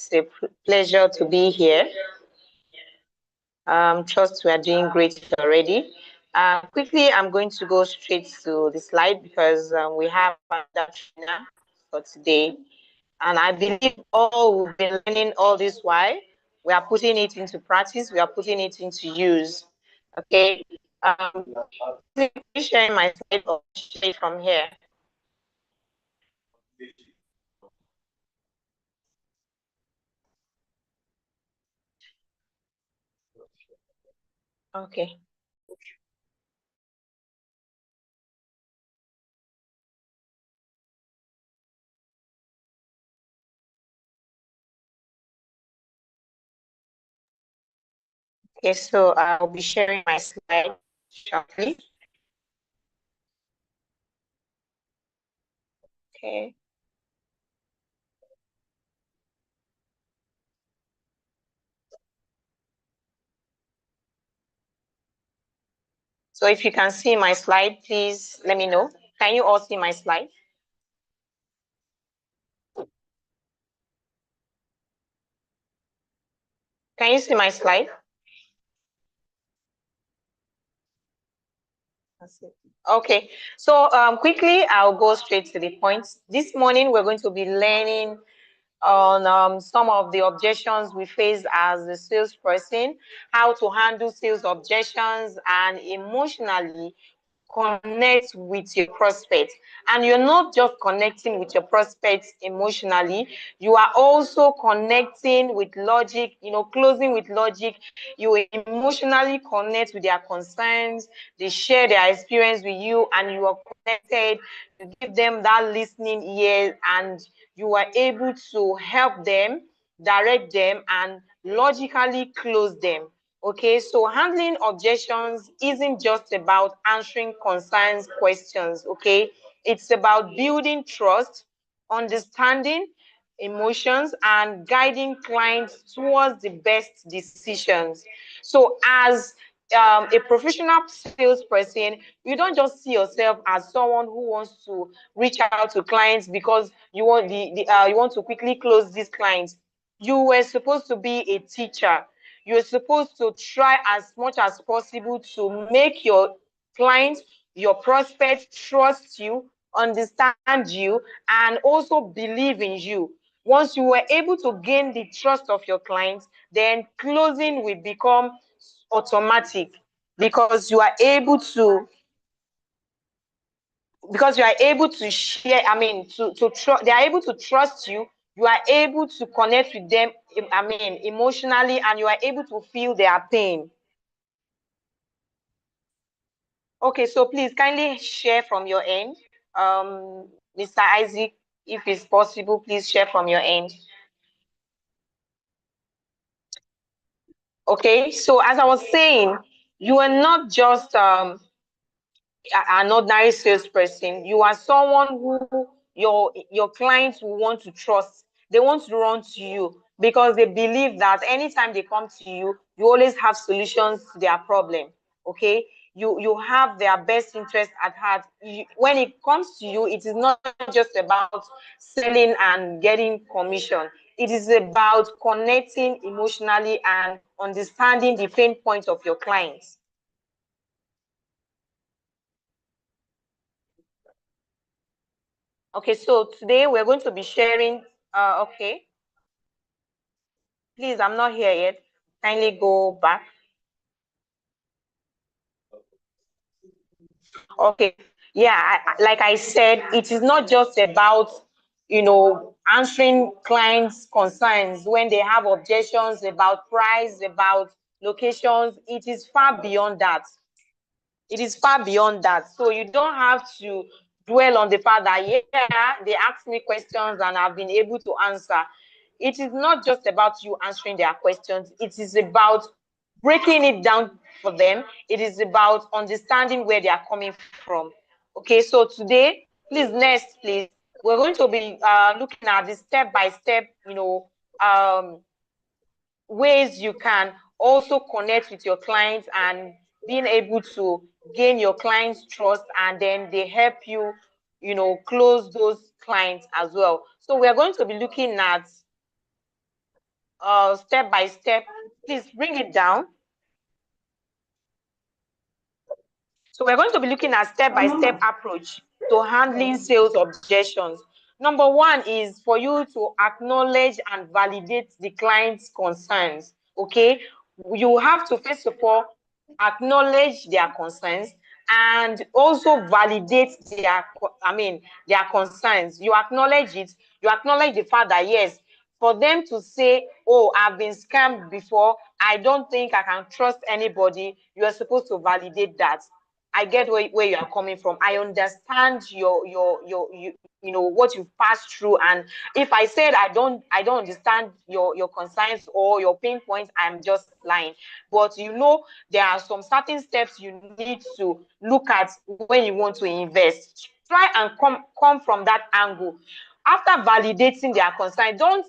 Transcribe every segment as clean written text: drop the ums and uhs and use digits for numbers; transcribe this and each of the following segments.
It's a pleasure to be here. Trust we are doing great already. Quickly, I'm going to go straight to the slide because we have another trainer for today. And I believe all we've been learning all this while, we are putting it into practice, we are putting it into use. Okay. Sharing my slide or share it from here. Okay. Okay, so I'll be sharing my slide shortly. Okay. So if you can see my slide, please let me know. Can you all see my slide? Can you see my slide? Okay, so quickly, I'll go straight to the point. This morning, we're going to be learning on some of the objections we face as a salesperson, how to handle sales objections, and emotionally connect with your prospects. And you're not just connecting with your prospects emotionally, you are also connecting with logic, closing with logic. You emotionally connect with their concerns, they share their experience with you, and you are connected. You give them that listening ear, and you are able to help them, direct them, and logically close them. Okay, so handling objections isn't just about answering concerns, questions, okay? It's about building trust, understanding emotions, and guiding clients towards the best decisions. So as a professional salesperson, you don't just see yourself as someone who wants to reach out to clients because you want you want to quickly close these clients. You were supposed to be a teacher. You're supposed to try as much as possible to make your clients, your prospects trust you, understand you, and also believe in you. Once you were able to gain the trust of your clients, then closing will become automatic because you are able to share, they are able to trust you, you are able to connect with them, emotionally, and you are able to feel their pain. Okay, so please kindly share from your end. Mr. Isaac, if it's possible, please share from your end. Okay, so as I was saying, you are not just an ordinary salesperson. You are someone who your clients will want to trust. They want to run to you because they believe that anytime they come to you, you always have solutions to their problem. Okay, you have their best interest at heart. When it comes to you, it is not just about selling and getting commission. It is about connecting emotionally and understanding the pain points of your clients. Okay, so today we're going to be sharing, okay. Please, I'm not here yet. Kindly go back. Okay, yeah, like I said, it is not just about, answering clients' concerns when they have objections about price, about locations. It is far beyond that. It is far beyond that. So you don't have to dwell on the fact that, yeah, they ask me questions and I've been able to answer. It is not just about you answering their questions. It is about breaking it down for them. It is about understanding where they are coming from. Okay, so today, please, next, please, we're going to be looking at the step-by-step, ways you can also connect with your clients and being able to gain your clients' trust, and then they help you, close those clients as well. So we're going to be looking at step by step. Please bring it down. So we're going to be looking at step-by-step approach to handling sales objections. Number one is for you to acknowledge and validate the client's concerns. Okay, you have to first of all acknowledge their concerns and also validate their concerns. You acknowledge it. You acknowledge the fact that yes, for them to say, oh, I've been scammed before, I don't think I can trust anybody, you are supposed to validate that. I get where you are coming from. I understand you know what you've passed through, and if I said I don't understand your concerns or your pain points, I'm just lying. But you know there are some certain steps you need to look at when you want to invest. Try and come from that angle. After validating their concern, don't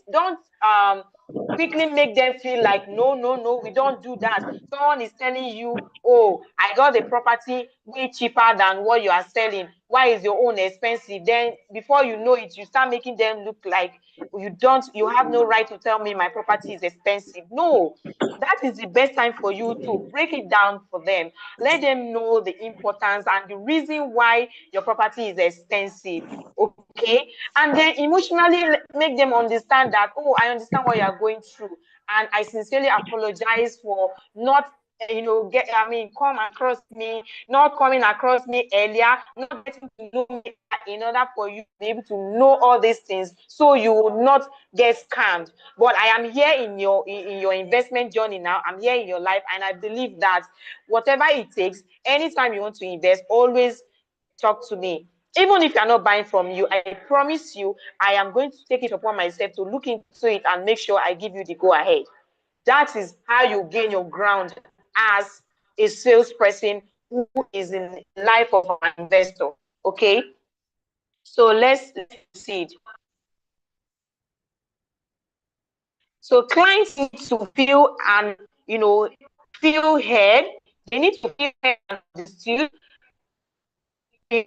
quickly make them feel like no, we don't do that. Someone is telling you, oh, I got the property way cheaper than what you are selling, why is your own expensive? Then before you know it, you start making them look like you have no right to tell me my property is expensive. No, that is the best time for you to break it down for them. Let them know the importance and the reason why your property is expensive. Okay, and then emotionally make them understand that, oh, I understand what you are going through, and I sincerely apologize for not not coming across me earlier, not getting to know me in order for you to be able to know all these things so you will not get scammed. But I am here in your investment journey now. I'm here in your life, and I believe that whatever it takes, anytime you want to invest, always talk to me. Even if you're not buying from you, I promise you, I am going to take it upon myself to look into it and make sure I give you the go ahead. That is how you gain your ground as a salesperson who is in the life of an investor. Okay, so let's proceed. So clients need to feel and feel heard. They need to feel heard and understood. They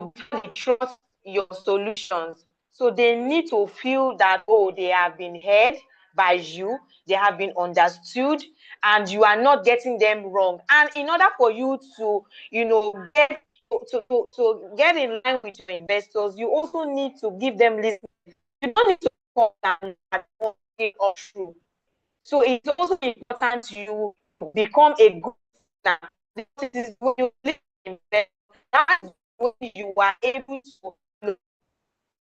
trust your solutions. So they need to feel that, oh, they have been heard by you, they have been understood, and you are not getting them wrong. And in order for you to, get in line with your investors, you also need to give them listening. You don't need to talk and get all through. So it's also important you become a good listener. Because it is when you listen, that's when you are able to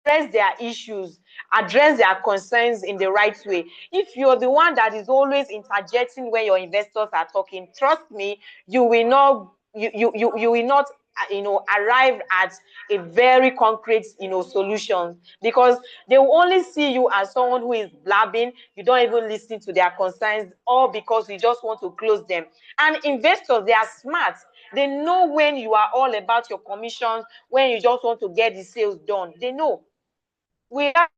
address their issues, address their concerns in the right way. If you're the one that is always interjecting when your investors are talking, trust me, you will not arrive at a very concrete solution, because they will only see you as someone who is blabbing. You don't even listen to their concerns, all because you just want to close them. And investors, they are smart. They know when you are all about your commissions, when you just want to get the sales done. They know. We are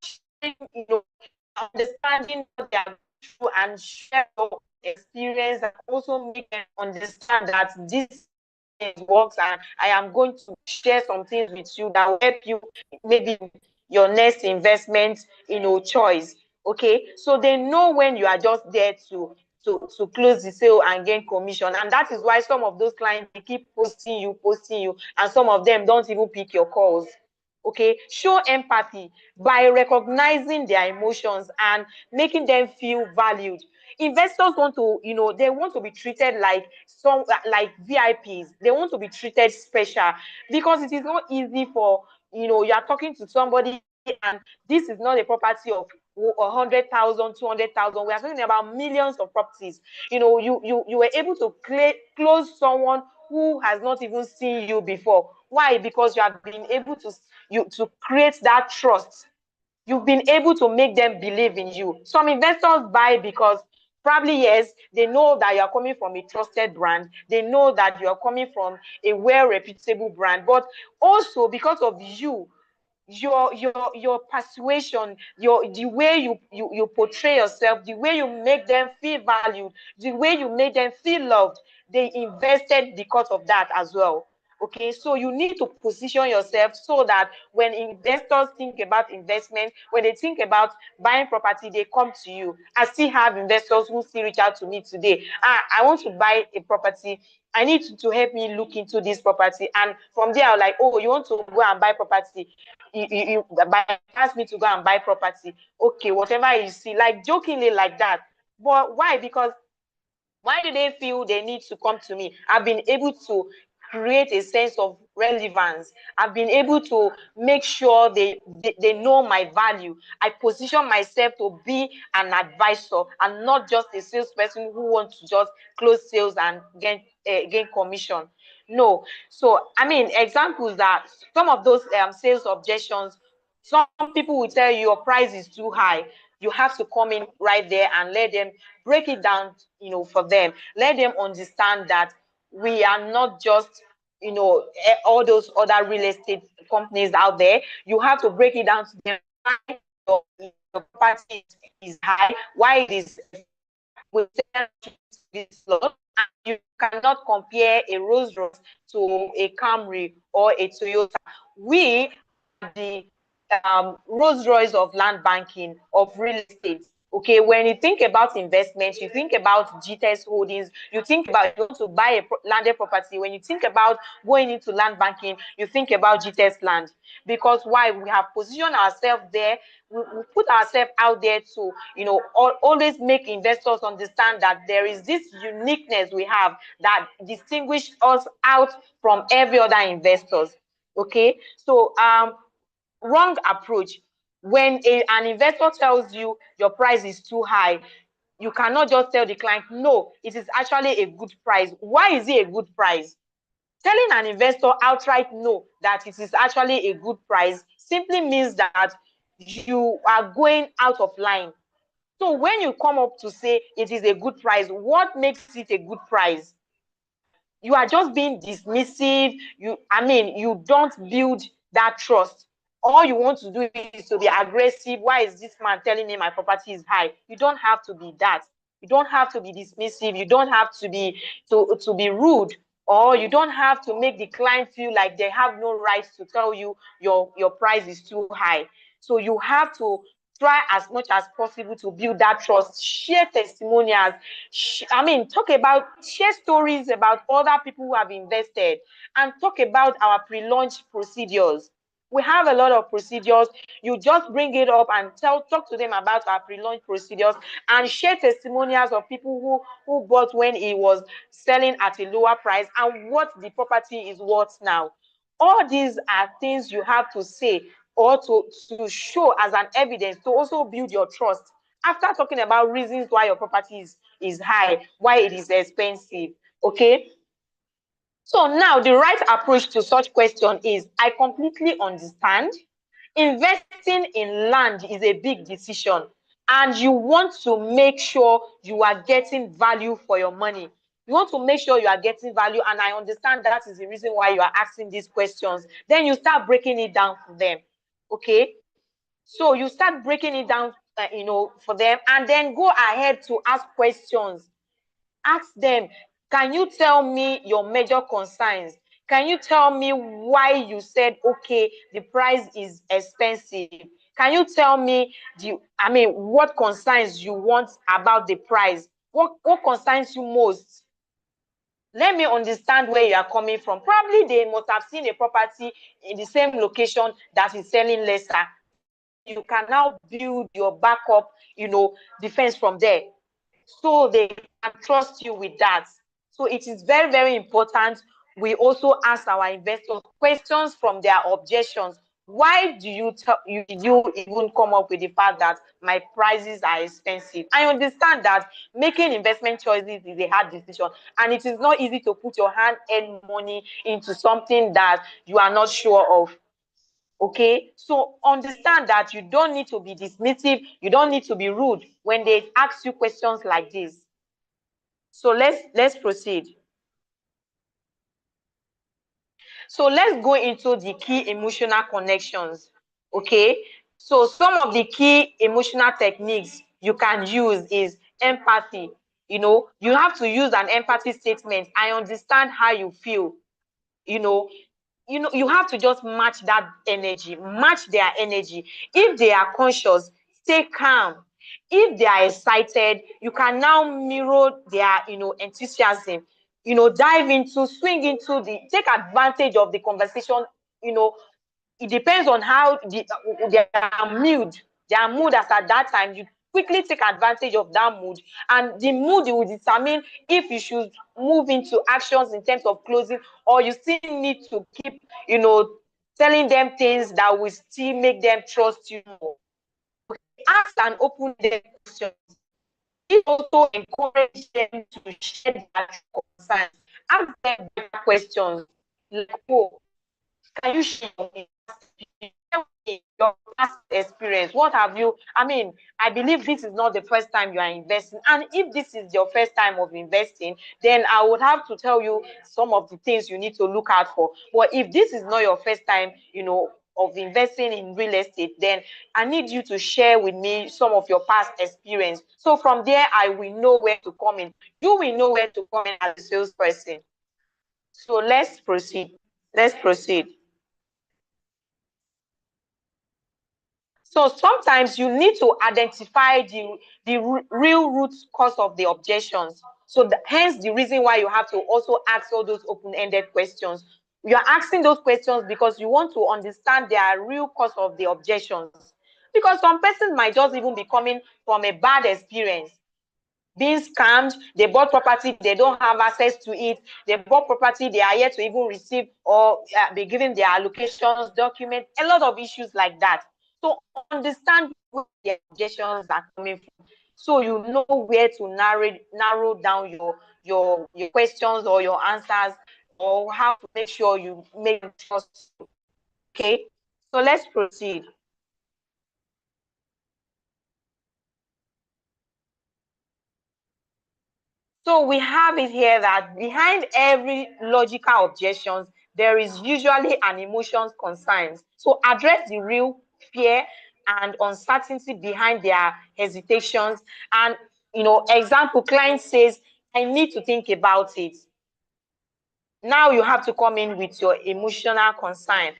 understanding what they are going through and share your experience, and also make them understand that this works, and I am going to share some things with you that will help you maybe your next investment choice. Okay, so they know when you are just there to close the sale and gain commission. And that is why some of those clients, they keep posting you, and some of them don't even pick your calls. Okay, show empathy by recognizing their emotions and making them feel valued. Investors want to, they want to be treated like VIPs. They want to be treated special, because it is not easy for, you are talking to somebody and this is not a property of 100,000, 200,000. We are talking about millions of properties. You were able to close someone who has not even seen you before. Why? Because you have been able to create that trust. You've been able to make them believe in you. Some investors buy because probably, yes, they know that you are coming from a trusted brand. They know that you are coming from a well-reputable brand, but also because of you, your persuasion, the way you portray yourself, the way you make them feel valued, the way you make them feel loved. They invested because of that as well. Okay, so you need to position yourself so that when investors think about investment, when they think about buying property, they come to you. I still have investors who still reach out to me today. I want to buy a property. I need to help me look into this property. And from there, I'm like, oh, you want to go and buy property? You ask me to go and buy property. Okay, whatever you see, like jokingly like that. But why? Because why do they feel they need to come to me? I've been able to create a sense of relevance. I've been able to make sure they know my value. I position myself to be an advisor and not just a salesperson who wants to just close sales and gain commission. No. So, I mean, examples that some of those sales objections, some people will tell you your price is too high. You have to come in right there and let them break it down, for them. Let them understand that we are not just, all those other real estate companies out there. You have to break it down to them why your property is high, why it is with this law, and you cannot compare a Rolls Royce to a Camry or a Toyota. We are the Rolls Royce of land banking, of real estate. Okay, when you think about investments, you think about GTS holdings, you think about you want to buy a landed property. When you think about going into land banking, you think about GTS land. Because why? We have positioned ourselves there. We put ourselves out there to, always make investors understand that there is this uniqueness we have that distinguish us out from every other investors. Okay, so wrong approach. When an investor tells you your price is too high, you cannot just tell the client, no, it is actually a good price. Why is it a good price? Telling an investor outright no, that it is actually a good price, simply means that you are going out of line. So when you come up to say it is a good price, what makes it a good price? You are just being dismissive. You don't build that trust. All you want to do is to be aggressive. Why is this man telling me my property is high? You don't have to be that. You don't have to be dismissive. You don't have to be rude, or you don't have to make the client feel like they have no right to tell you your price is too high. So you have to try as much as possible to build that trust. Share testimonials. Share stories about other people who have invested, and talk about our pre-launch procedures. We have a lot of procedures. You just bring it up and talk to them about our pre-launch procedures, and share testimonials of people who bought when it was selling at a lower price and what the property is worth now. All these are things you have to say or to show as an evidence to also build your trust. After talking about reasons why your property is high, why it is expensive, okay? So now the right approach to such question is, I completely understand. Investing in land is a big decision, and you want to make sure you are getting value for your money. You want to make sure you are getting value, and I understand that is the reason why you are asking these questions. Then you start breaking it down for them, okay? So you start breaking it down, for them, and then go ahead to ask questions. Ask them, can you tell me your major concerns? Can you tell me why you said, okay, the price is expensive? Can you tell me what concerns you want about the price? What concerns you most? Let me understand where you are coming from. Probably they must have seen a property in the same location that is selling lesser. Then you can now build your backup, defense from there, so they can trust you with that. So it is very, very important we also ask our investors questions from their objections. Why do you even come up with the fact that my prices are expensive? I understand that making investment choices is a hard decision, and it is not easy to put your hand-earned money into something that you are not sure of. Okay, so understand that you don't need to be dismissive, you don't need to be rude when they ask you questions like this. So let's proceed. So let's go into the key emotional connections. Okay, so some of the key emotional techniques you can use is empathy. You have to use an empathy statement. I understand how you feel. you have to just match that energy, match their energy. If they are conscious, stay calm. If they are excited, you can now mirror their enthusiasm. Dive into, swing into take advantage of the conversation. It depends on how their mood as at that time. You quickly take advantage of that mood, and the mood will determine if you should move into actions in terms of closing, or you still need to keep telling them things that will still make them trust you more. Ask and open their questions. It also encourage them to share their concerns. Ask them better questions like, oh, can you share your past experience? What have you? I believe this is not the first time you are investing. And if this is your first time of investing, then I would have to tell you some of the things you need to look out for. But if this is not your first time, of investing in real estate, then I need you to share with me some of your past experience. So from there, I will know where to come in. You will know where to come in as a salesperson. So let's proceed. Let's proceed. So sometimes you need to identify the real root cause of the objections. So hence the reason why you have to also ask all those open-ended questions. You are asking those questions because you want to understand their real cause of the objections. Because some persons might just even be coming from a bad experience, being scammed. They bought property, they don't have access to it. They bought property, they are yet to even receive or be given their allocations, documents, a lot of issues like that. So understand where the objections are coming from, so you know where to narrow down your questions or your answers, or how to make sure you make them trust you. Okay, so let's proceed. So we have it here that behind every logical objections, there is usually an emotions concerns. So address the real fear and uncertainty behind their hesitations. And, example, client says, I need to think about it. Now you have to come in with your emotional concern.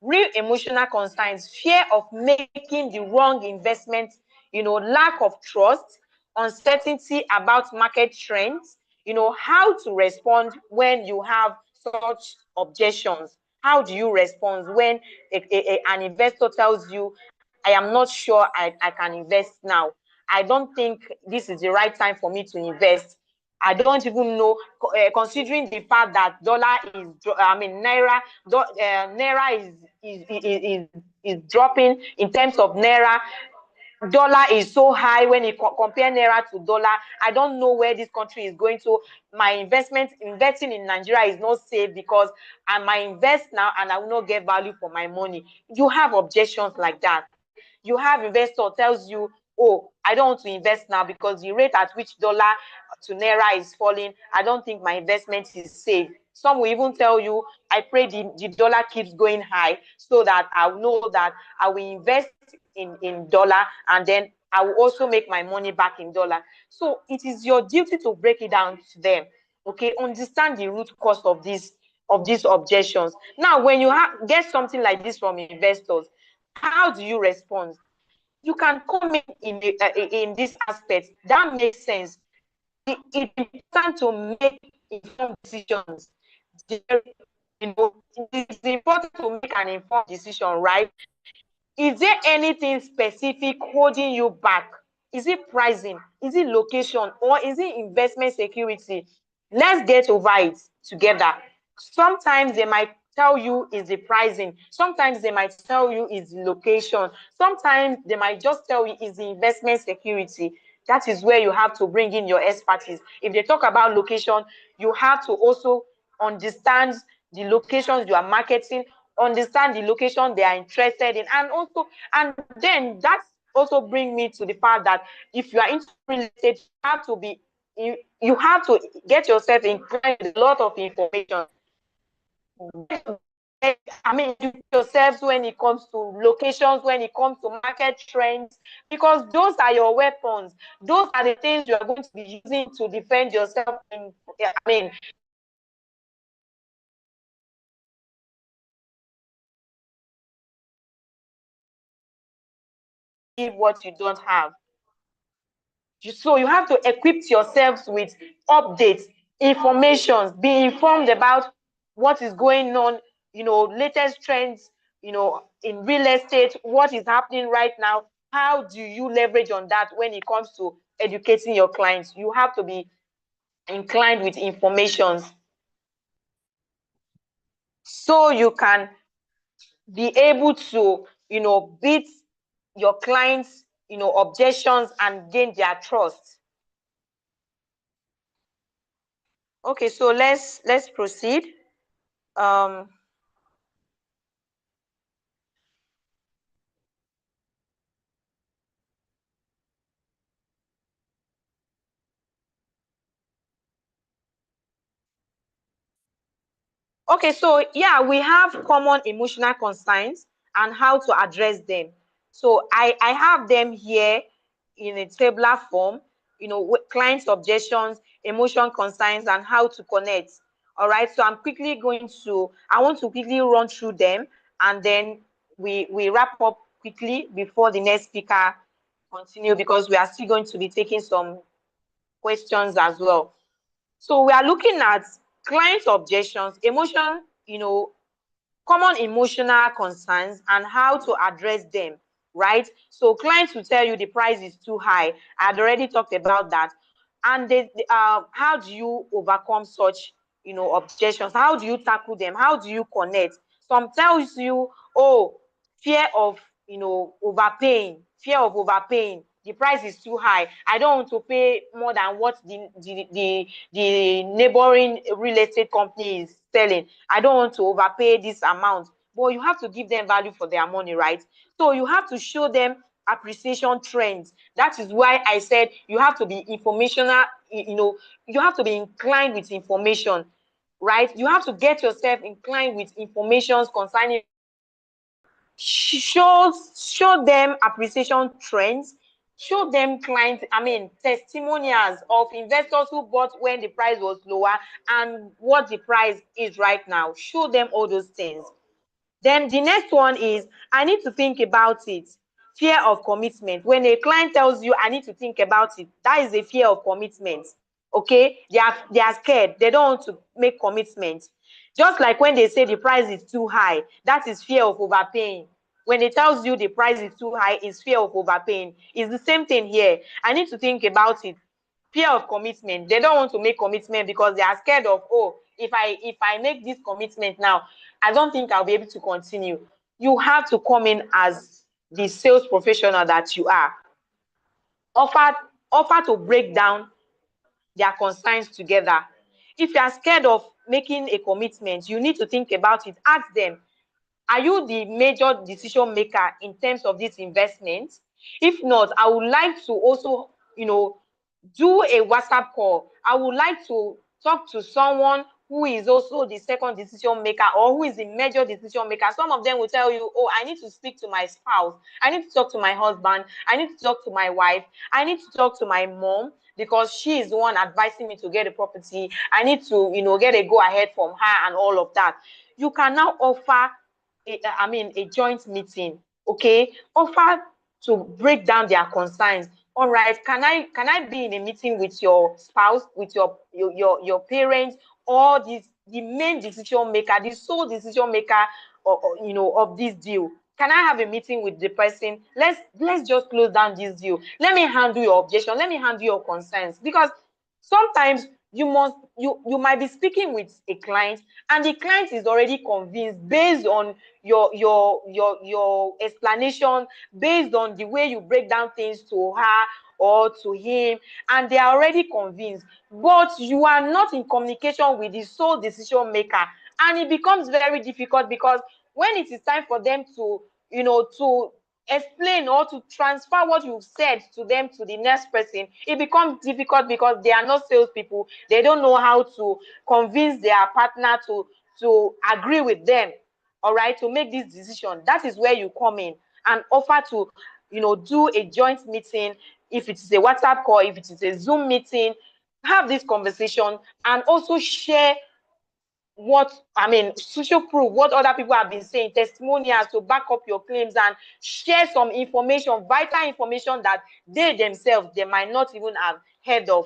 Real emotional concerns: fear of making the wrong investment, lack of trust, uncertainty about market trends. How to respond when you have such objections. How do you respond when an investor tells you, I am not sure I can invest now. I don't think this is the right time for me to invest. I don't even know, considering the fact that dollar is, naira, naira is dropping in terms of naira. Dollar is so high when you compare naira to dollar. I don't know where this country is going to. My investing in Nigeria is not safe, because I might invest now and I will not get value for my money. You have objections like that. You have investor tells you, oh, I don't want to invest now because the rate at which dollar to naira is falling, I don't think my investment is safe. Some will even tell you, I pray the dollar keeps going high so that I will know that I will invest in dollar, and then I will also make my money back in dollar. So it is your duty to break it down to them. Okay, understand the root cause of these objections. Now, when you get something like this from investors, how do you respond? You can come in this aspect. That makes sense. It's important to make informed decisions. It's important to make an informed decision, right? Is there anything specific holding you back? Is it pricing? Is it location? Or is it investment security? Let's get over it together. Sometimes they might tell you is the pricing. Sometimes they might tell you is the location. Sometimes they might just tell you is the investment security. That is where you have to bring in your expertise. If they talk about location, you have to also understand the locations you are marketing, understand the location they are interested in, and then that also bring me to the part that if you are into real estate, you have to get yourself inclined with a lot of information. Yourselves when it comes to locations, when it comes to market trends, because those are your weapons. Those are the things you are going to be using to defend yourself in, what you don't have. So you have to equip yourselves with updates, informations, be informed about what is going on, latest trends, in real estate, what is happening right now. How do you leverage on that when it comes to educating your clients? You have to be inclined with informations so you can be able to, beat your clients, objections and gain their trust. Okay, so let's proceed. Okay, so yeah, we have common emotional concerns and how to address them. So I have them here in a tabular form, clients' objections, emotion concerns, and how to connect. All right, so I want to quickly run through them, and then we wrap up quickly before the next speaker continue, because we are still going to be taking some questions as well. So we are looking at client objections, emotion, common emotional concerns and how to address them, right? So clients will tell you the price is too high. I had already talked about that. And how do you overcome such, objections? How do you tackle them? How do you connect? Some tells you, oh, fear of, overpaying, fear of overpaying. The price is too high. I don't want to pay more than what the neighboring real estate company is selling. I don't want to overpay this amount. But you have to give them value for their money, right? So you have to show them appreciation trends. That is why I said you have to be informational, you have to be inclined with information, right? You have to get yourself inclined with information concerning, show them appreciation trends, show them testimonials of investors who bought when the price was lower and what the price is right now. Show them all those things. Then the next one is, I need to think about it. Fear of commitment. When a client tells you, I need to think about it, that is a fear of commitment. Okay, they are scared. They don't want to make commitment. Just like when they say the price is too high, that is fear of overpaying. When it tells you the price is too high, it's fear of overpaying. It's the same thing here. I need to think about it. Fear of commitment. They don't want to make commitment because they are scared of, oh, if I make this commitment now, I don't think I'll be able to continue. You have to come in as the sales professional that you are. Offer to break down their concerns together. If you are scared of making a commitment, you need to think about it. Ask them, are you the major decision maker in terms of this investment? If not, I would like to also, do a WhatsApp call. I would like to talk to someone who is also the second decision maker or who is the major decision maker. Some of them will tell you, oh, I need to speak to my spouse. I need to talk to my husband. I need to talk to my wife. I need to talk to my mom because she is the one advising me to get a property. I need to, get a go ahead from her and all of that. You can now offer a joint meeting, okay? Offer to break down their concerns. All right, can I be in a meeting with your spouse, with your parents, or the main decision maker, the sole decision maker, of this deal? Can I have a meeting with the person? Let's just close down this deal. Let me handle your objection. Let me handle your concerns, because sometimes you might be speaking with a client and the client is already convinced based on your explanation, based on the way you break down things to her or to him, and they are already convinced, but you are not in communication with the sole decision maker, and it becomes very difficult because when it is time for them to to explain or to transfer what you've said to them to the next person, it becomes difficult because they are not salespeople. They don't know how to convince their partner to agree with them, all right, to make this decision. That is where you come in and offer to do a joint meeting. If it is a WhatsApp call, if it is a Zoom meeting, have this conversation and also share social proof, what other people have been saying, testimonials to back up your claims, and share some information, vital information that they themselves, they might not even have heard of.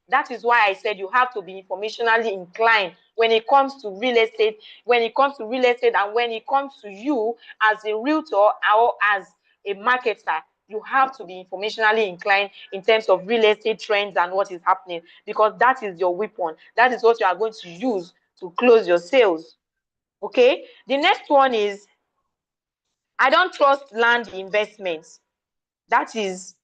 That is why I said you have to be informationally inclined when it comes to real estate, and when it comes to you as a realtor or as a marketer. You have to be informationally inclined in terms of real estate trends and what is happening, because that is your weapon. That is what you are going to use to close your sales. Okay, the next one is, I don't trust land investments. That is,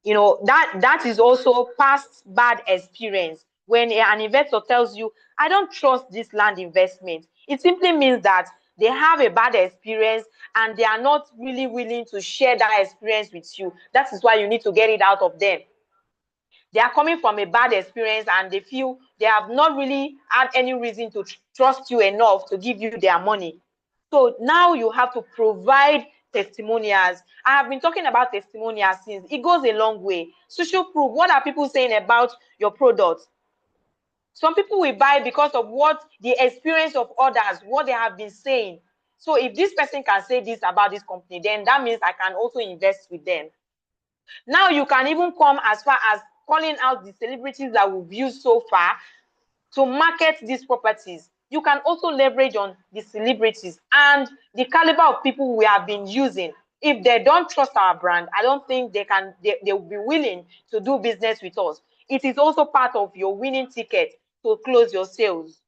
that is also past bad experience. When an investor tells you, I don't trust this land investment, it simply means that they have a bad experience and they are not really willing to share that experience with you. That is why you need to get it out of them. They are coming from a bad experience and they feel they have not really had any reason to trust you enough to give you their money. So now you have to provide testimonials. I have been talking about testimonials since. It goes a long way. Social proof. What are people saying about your product? Some people will buy because of what the experience of others, what they have been saying. So if this person can say this about this company, then that means I can also invest with them. Now you can even come as far as calling out the celebrities that we've used so far to market these properties. You can also leverage on the celebrities and the caliber of people we have been using. If they don't trust our brand, I don't think they will be willing to do business with us. It is also part of your winning ticket to close your sales.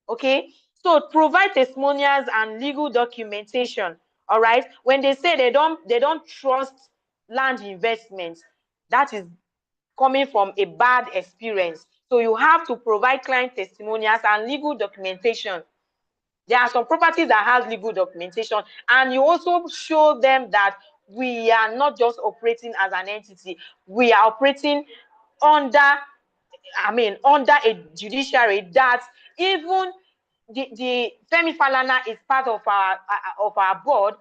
Okay, so provide testimonials and legal documentation. All right, when they say they don't trust land investments, that is coming from a bad experience. So you have to provide client testimonials and legal documentation. There are some properties that has legal documentation, and you also show them that we are not just operating as an entity, we are operating under a judiciary that even the Femi Falana is part of our board,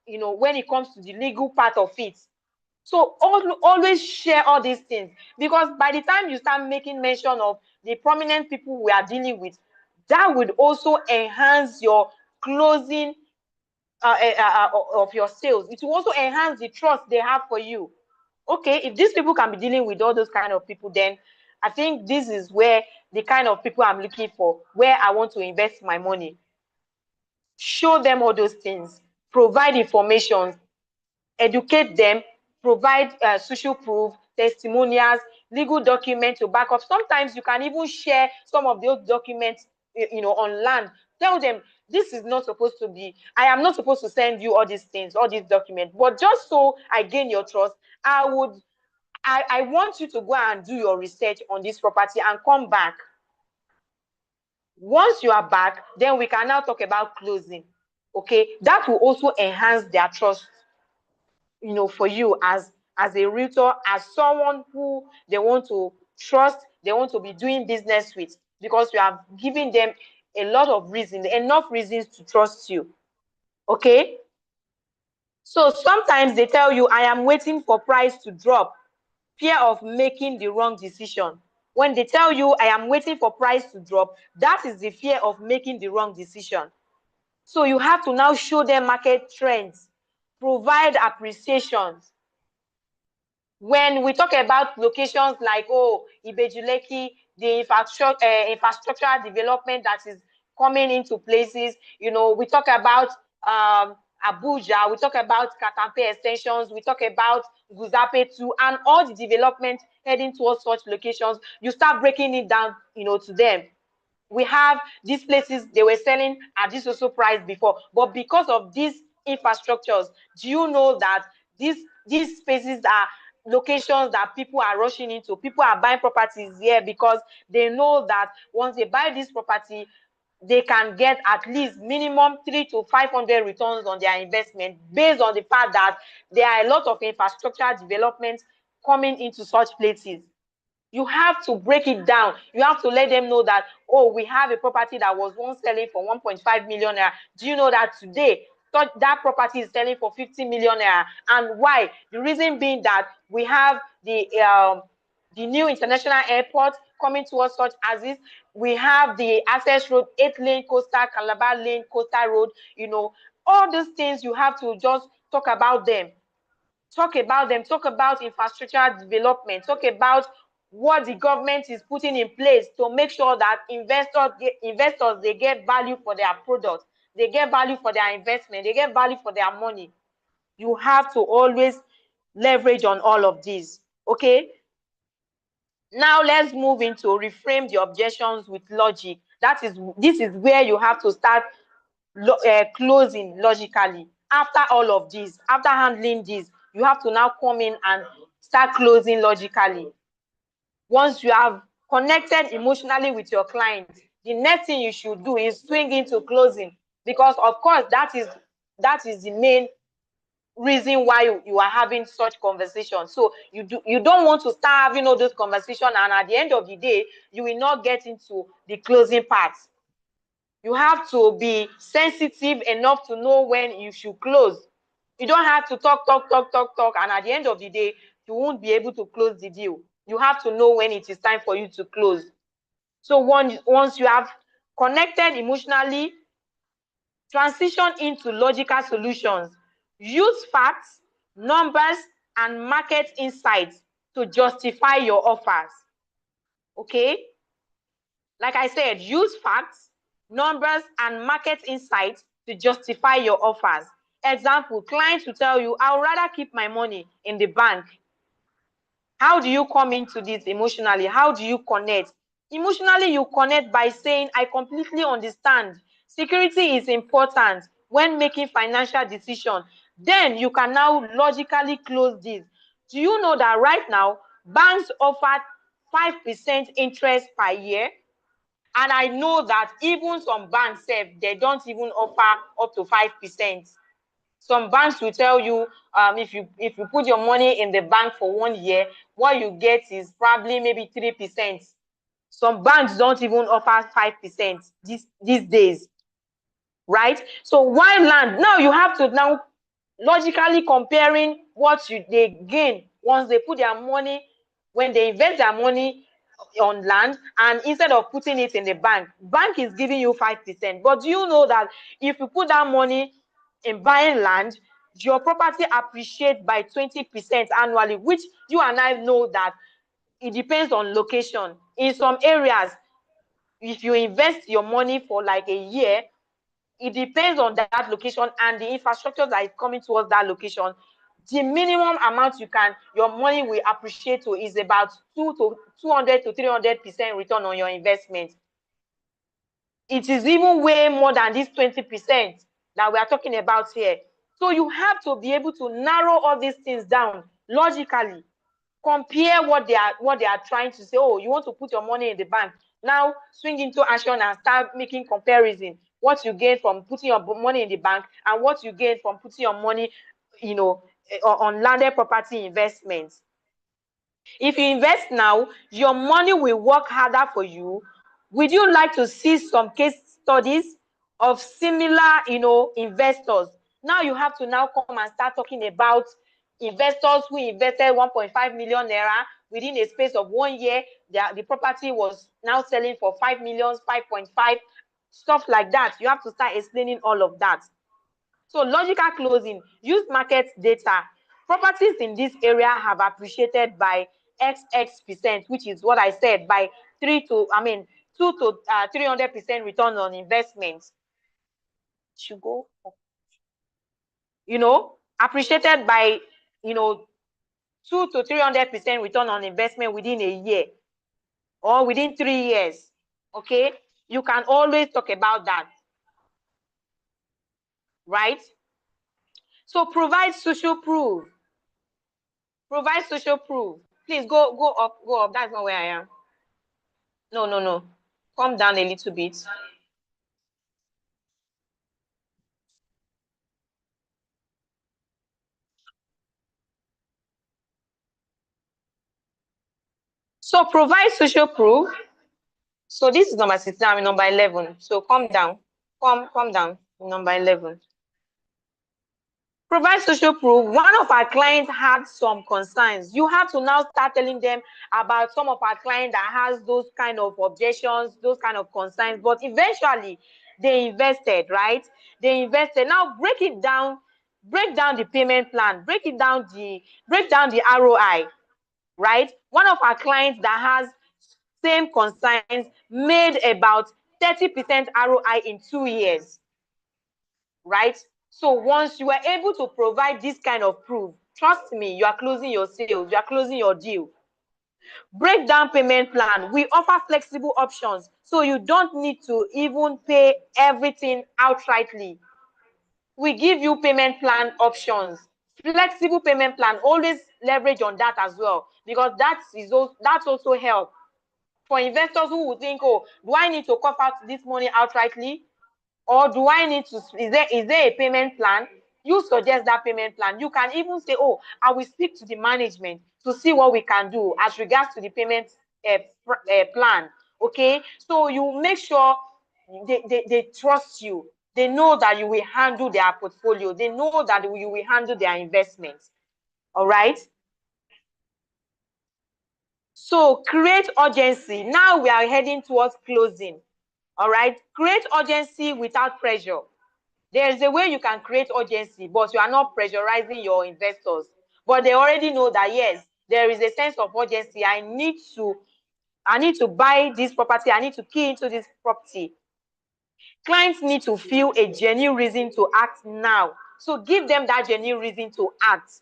when it comes to the legal part of it. So always share all these things, because by the time you start making mention of the prominent people we are dealing with, that would also enhance your closing of your sales. It will also enhance the trust they have for you. Okay, if these people can be dealing with all those kind of people, then I think this is where the kind of people I'm looking for, where I want to invest my money. Show them all those things, provide information, educate them, provide social proof, testimonials, legal documents to back up. Sometimes you can even share some of those documents, on land. Tell them, this is not supposed to be, I am not supposed to send you all these things, all these documents, but just so I gain your trust, I want you to go and do your research on this property and come back. Once you are back, then we can now talk about closing. Okay, that will also enhance their trust, for you as a realtor, as someone who they want to trust, they want to be doing business with, because you have given them a lot of reasons, enough reasons to trust you. Okay, so sometimes they tell you, I am waiting for price to drop, fear of making the wrong decision. When they tell you, I am waiting for price to drop, that is the fear of making the wrong decision. So you have to now show them market trends, provide appreciations. When we talk about locations like Ibejuleki, the infrastructure development that is coming into places, we talk about Abuja, we talk about Katampe extensions, we talk about Guzape 2, and all the development heading towards such locations. You start breaking it down, to them. We have these places, they were selling at this also price before, but because of these infrastructures, do you know that these spaces are locations that people are rushing into? People are buying properties here because they know that once they buy this property, they can get at least minimum 300 to 500 returns on their investment, based on the fact that there are a lot of infrastructure development coming into such places. You have to break it down. You have to let them know that, we have a property that was once selling for 1.5 million naira. Do you know that today that property is selling for 50 million naira? And why? The reason being that we have the the new international airport coming towards such as this. We have the access road, 8-lane coastal, Calabar lane, coastal road, you know, all these things you have to just talk about them. Talk about them, talk about infrastructure development, talk about what the government is putting in place to make sure that investors they get value for their product, they get value for their investment, they get value for their money. You have to always leverage on all of these. Okay, now let's move into reframe the objections with logic. This is where you have to start closing logically. After all of this, after handling this, you have to now come in and start closing logically. Once you have connected emotionally with your client, the next thing you should do is swing into closing, because of course that is the main reason why you are having such conversations. So you don't want to start having all those conversations, and at the end of the day you will not get into the closing part. You have to be sensitive enough to know when you should close. You don't have to talk, and at the end of the day, you won't be able to close the deal. You have to know when it is time for you to close. So once you have connected emotionally, transition into logical solutions. Use facts, numbers, and market insights to justify your offers. Okay? Like I said, use facts, numbers, and market insights to justify your offers. Example, clients will tell you, I would rather keep my money in the bank. How do you come into this emotionally? How do you connect? Emotionally, you connect by saying, I completely understand. Security is important when making financial decisions. Then you can now logically close this. Do you know that right now, banks offer 5% interest per year? And I know that even some banks they don't even offer up to 5%. Some banks will tell you if you put your money in the bank for 1 year, what you get is probably maybe 3%. Some banks don't even offer 5% these days, right? So why land? Now you have to now logically comparing what they gain once they put their money, when they invest their money on land, and instead of putting it in the bank is giving you 5%. But do you know that if you put that money in buying land, your property appreciates by 20% annually, which you and I know that it depends on location. In some areas, if you invest your money for like a year, it depends on that location and the infrastructure that is coming towards that location. The minimum amount your money will appreciate to is about 200 to 300% return on your investment. It is even way more than this 20% that we are talking about here. So you have to be able to narrow all these things down logically. Compare what they are trying to say. Oh, you want to put your money in the bank. Now swing into action and start making comparison. What you gain from putting your money in the bank and what you gain from putting your money, on landed property investments. If you invest now, your money will work harder for you. Would you like to see some case studies of similar, investors? Now you have to now come and start talking about investors who invested 1.5 million naira within a space of 1 year. The property was now selling for 5 million, 5.5, stuff like that. You have to start explaining all of that. So logical closing, use market data. Properties in this area have appreciated by XX%, which is what I said, by 2 to 300% return on investment. Should go up. Appreciated by 2 to 300% return on investment within a year or within 3 years. Okay, you can always talk about that, right? So provide social proof. Provide social proof. Please go up, go up. That's not where I am. No. Come down a little bit. So provide social proof. So this is number 16, I'm in number 11. So come down. Come down, number 11. Provide social proof. One of our clients had some concerns. You have to now start telling them about some of our clients that has those kind of objections, those kind of concerns, but eventually they invested, right? They invested. Now break it down, break down the payment plan, break down the ROI, right? One of our clients that has same concerns made about 30% ROI in 2 years, right? So once you are able to provide this kind of proof, trust me, you are closing your sales, you are closing your deal. Breakdown payment plan. We offer flexible options, so you don't need to even pay everything outrightly. We give you payment plan options. Flexible payment plan, always leverage on that as well, because that's also help for investors who will think, oh, do I need to cough out this money outrightly? Or do I need to, is there a payment plan? You suggest that payment plan. You can even say, oh, I will speak to the management to see what we can do as regards to the payment plan. Okay, so you make sure they trust you. They know that you will handle their portfolio. They know that you will handle their investments. All right. So create urgency. Now we are heading towards closing. All right. Create urgency without pressure. There is a way you can create urgency, but you are not pressurizing your investors. But they already know that, yes, there is a sense of urgency. I need to buy this property. I need to key into this property. Clients need to feel a genuine reason to act now. So give them that genuine reason to act.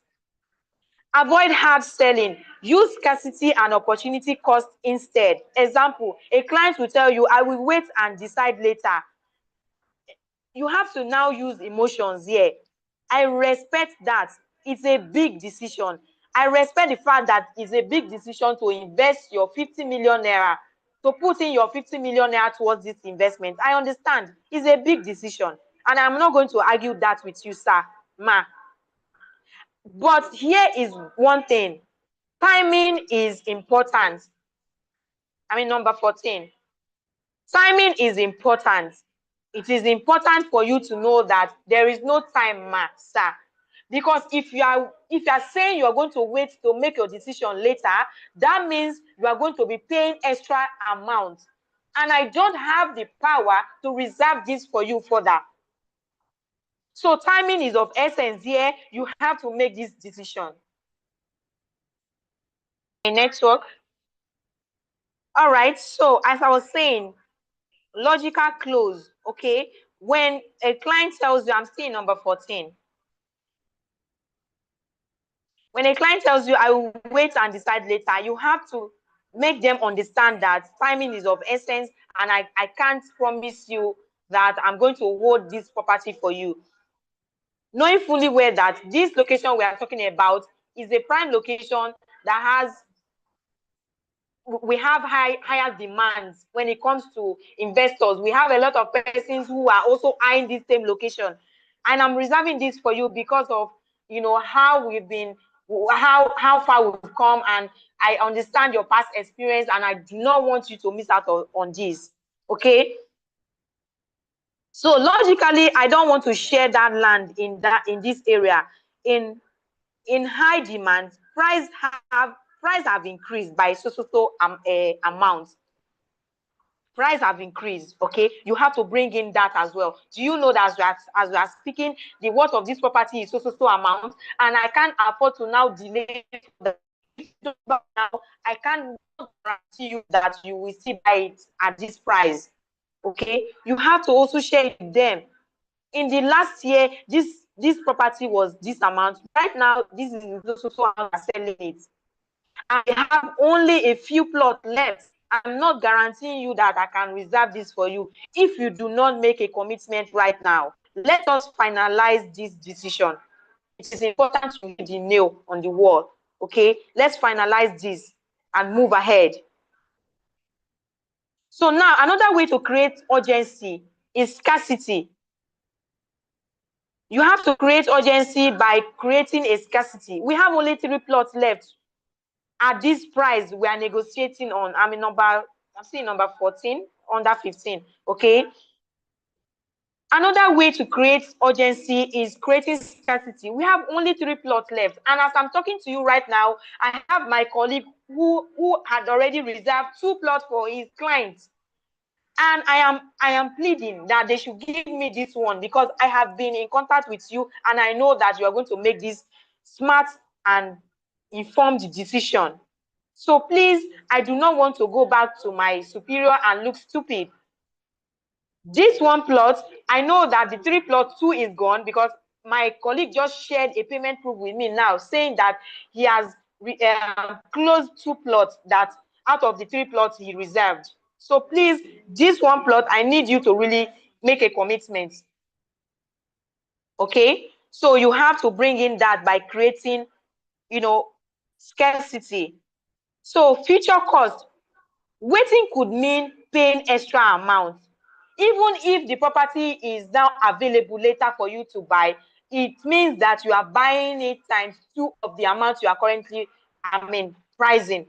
Avoid hard selling. Use scarcity and opportunity cost instead. Example, a client will tell you, I will wait and decide later. You have to now use emotions here. I respect that. It's a big decision. I respect the fact that it's a big decision to invest your 50 million naira, to put in your 50 million naira towards this investment. I understand. It's a big decision. And I'm not going to argue that with you, sir, ma. But here is one thing. Timing is important. Number 14. Timing is important. It is important for you to know that there is no time, sir. Because if you are saying you are going to wait to make your decision later, that means you are going to be paying extra amount. And I don't have the power to reserve this for you further. So timing is of essence here. You have to make this decision. Network. All right. So as I was saying, logical close. Okay. When a client tells you, I'm still in number 14. When a client tells you, I will wait and decide later, you have to make them understand that timing is of essence, and I can't promise you that I'm going to hold this property for you. Knowing fully well that this location we are talking about is a prime location that has, we have higher demands when it comes to investors. We have a lot of persons who are also eyeing this same location, and I'm reserving this for you because of how we've been, how far we've come, and I understand your past experience, and I do not want you to miss out on this. Okay, so logically I don't want to share that land in this area in high demand. Price have increased by so amount. Price have increased. Okay, you have to bring in that as well. Do you know that as we are speaking, the worth of this property is so amount, and I can't afford to now delay the now. I can't guarantee you that you will still buy it at this price. Okay, you have to also share it with them. In the last year, this property was this amount. Right now, this is so amount selling it. I have only a few plots left. I'm not guaranteeing you that I can reserve this for you if you do not make a commitment right now. Let us finalize this decision. It is important to get the nail on the wall. Okay, let's finalize this and move ahead. So now another way to create urgency is scarcity. You have to create urgency by creating a scarcity. We have only 3 plots left at this price we are negotiating on. I'm seeing number 14, under 15. Okay, Another way to create urgency is creating scarcity. We have only 3 plots left. And as I'm talking to you right now, I have my colleague who had already reserved 2 plots for his clients. And I am pleading that they should give me this one, because I have been in contact with you and I know that you are going to make this smart and informed decision. So please, I do not want to go back to my superior and look stupid. This 1 plot, I know that the 3 plot 2 is gone, because my colleague just shared a payment proof with me now, saying that he has closed 2 plots that out of the 3 plots he reserved. So please, this 1 plot, I need you to really make a commitment. Okay? So you have to bring in that by creating, scarcity. So future cost, waiting could mean paying extra amount. Even if the property is now available later for you to buy, it means that you are buying it times 2 of the amount you are currently, pricing.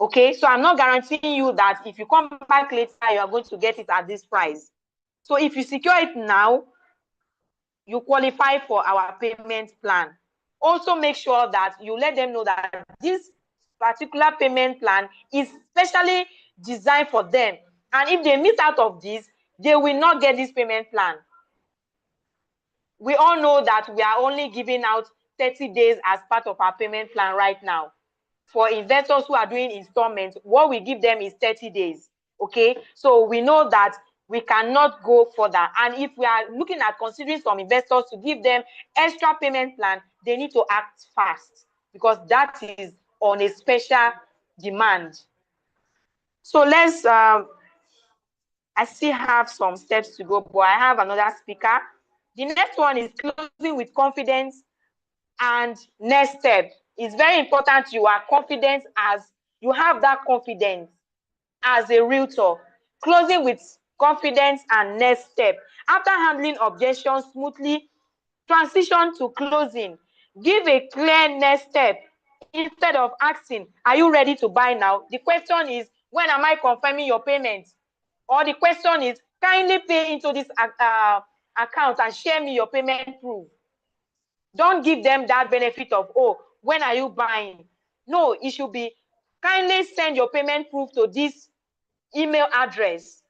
Okay, so I'm not guaranteeing you that if you come back later, you are going to get it at this price. So if you secure it now, you qualify for our payment plan. Also make sure that you let them know that this particular payment plan is specially designed for them. And if they miss out of this, they will not get this payment plan. We all know that we are only giving out 30 days as part of our payment plan right now. For investors who are doing installments, what we give them is 30 days. Okay, so we know that we cannot go further. And if we are looking at considering some investors to give them extra payment plan, they need to act fast, because that is on a special demand. So let's, I still have some steps to go, but I have another speaker. The next one is closing with confidence. And next step is very important. You are confident, as you have that confidence as a realtor. Closing with confidence and next step. After handling objections smoothly, transition to closing. Give a clear next step. Instead of asking, are you ready to buy now? The question is, when am I confirming your payment? Or the question is, kindly pay into this account and share me your payment proof. Don't give them that benefit of, oh, when are you buying? No, it should be, kindly send your payment proof to this email address.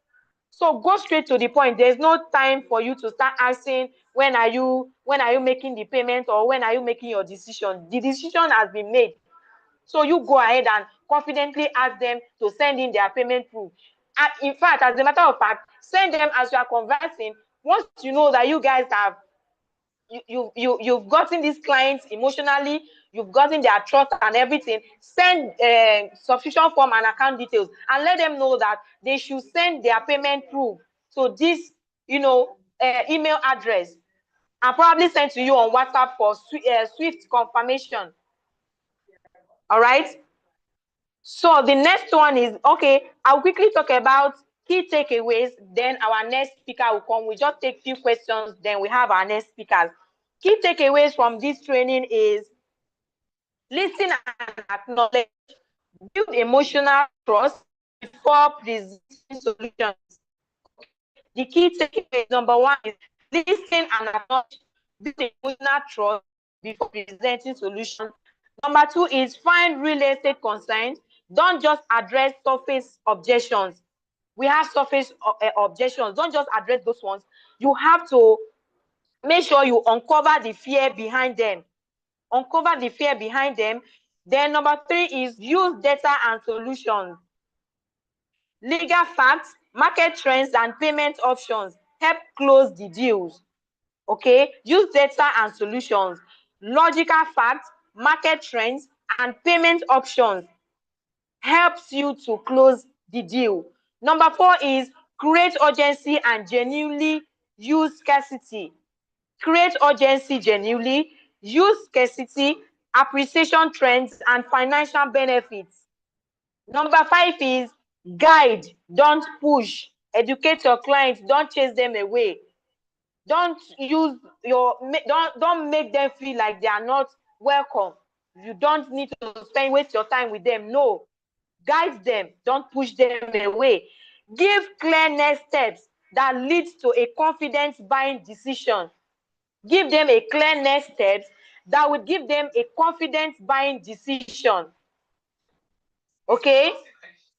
So go straight to the point. There's no time for you to start asking, when are you making the payment, or when are you making your decision? The decision has been made. So you go ahead and confidently ask them to send in their payment proof. And in fact, as a matter of fact, send them as you are conversing. Once you know that you guys have you've gotten these clients emotionally, you've gotten their trust and everything, send subscription form and account details, and let them know that they should send their payment proof to this email address, and probably send to you on WhatsApp for swift confirmation. All right, so the next one is, okay, I'll quickly talk about key takeaways, then our next speaker will come. We just take few questions, then we have our next speakers. Key takeaways from this training is listen and acknowledge, build emotional trust before presenting solutions. The key takeaway number 1 is listen and acknowledge, build emotional trust before presenting solutions. Number 2 is find real estate concerns. Don't just address surface objections. We have surface objections. Don't just address those ones. You have to make sure you uncover the fear behind them. Uncover the fear behind them. Then number 3 is use data and solutions. Legal facts, market trends, and payment options help close the deals. Okay, use data and solutions. Logical facts, market trends, and payment options helps you to close the deal. Number 4 is create urgency and genuinely use scarcity. Create urgency genuinely, use scarcity, appreciation trends, and financial benefits. Number 5 is guide, don't push. Educate your clients, don't chase them away. Don't make them feel like they are not welcome. You don't need to waste your time with them. No, guide them, don't push them away. Give clear next steps. that leads to a confident buying decision. Give them a clear next steps that will give them a confident buying decision. Okay,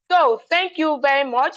so thank you very much.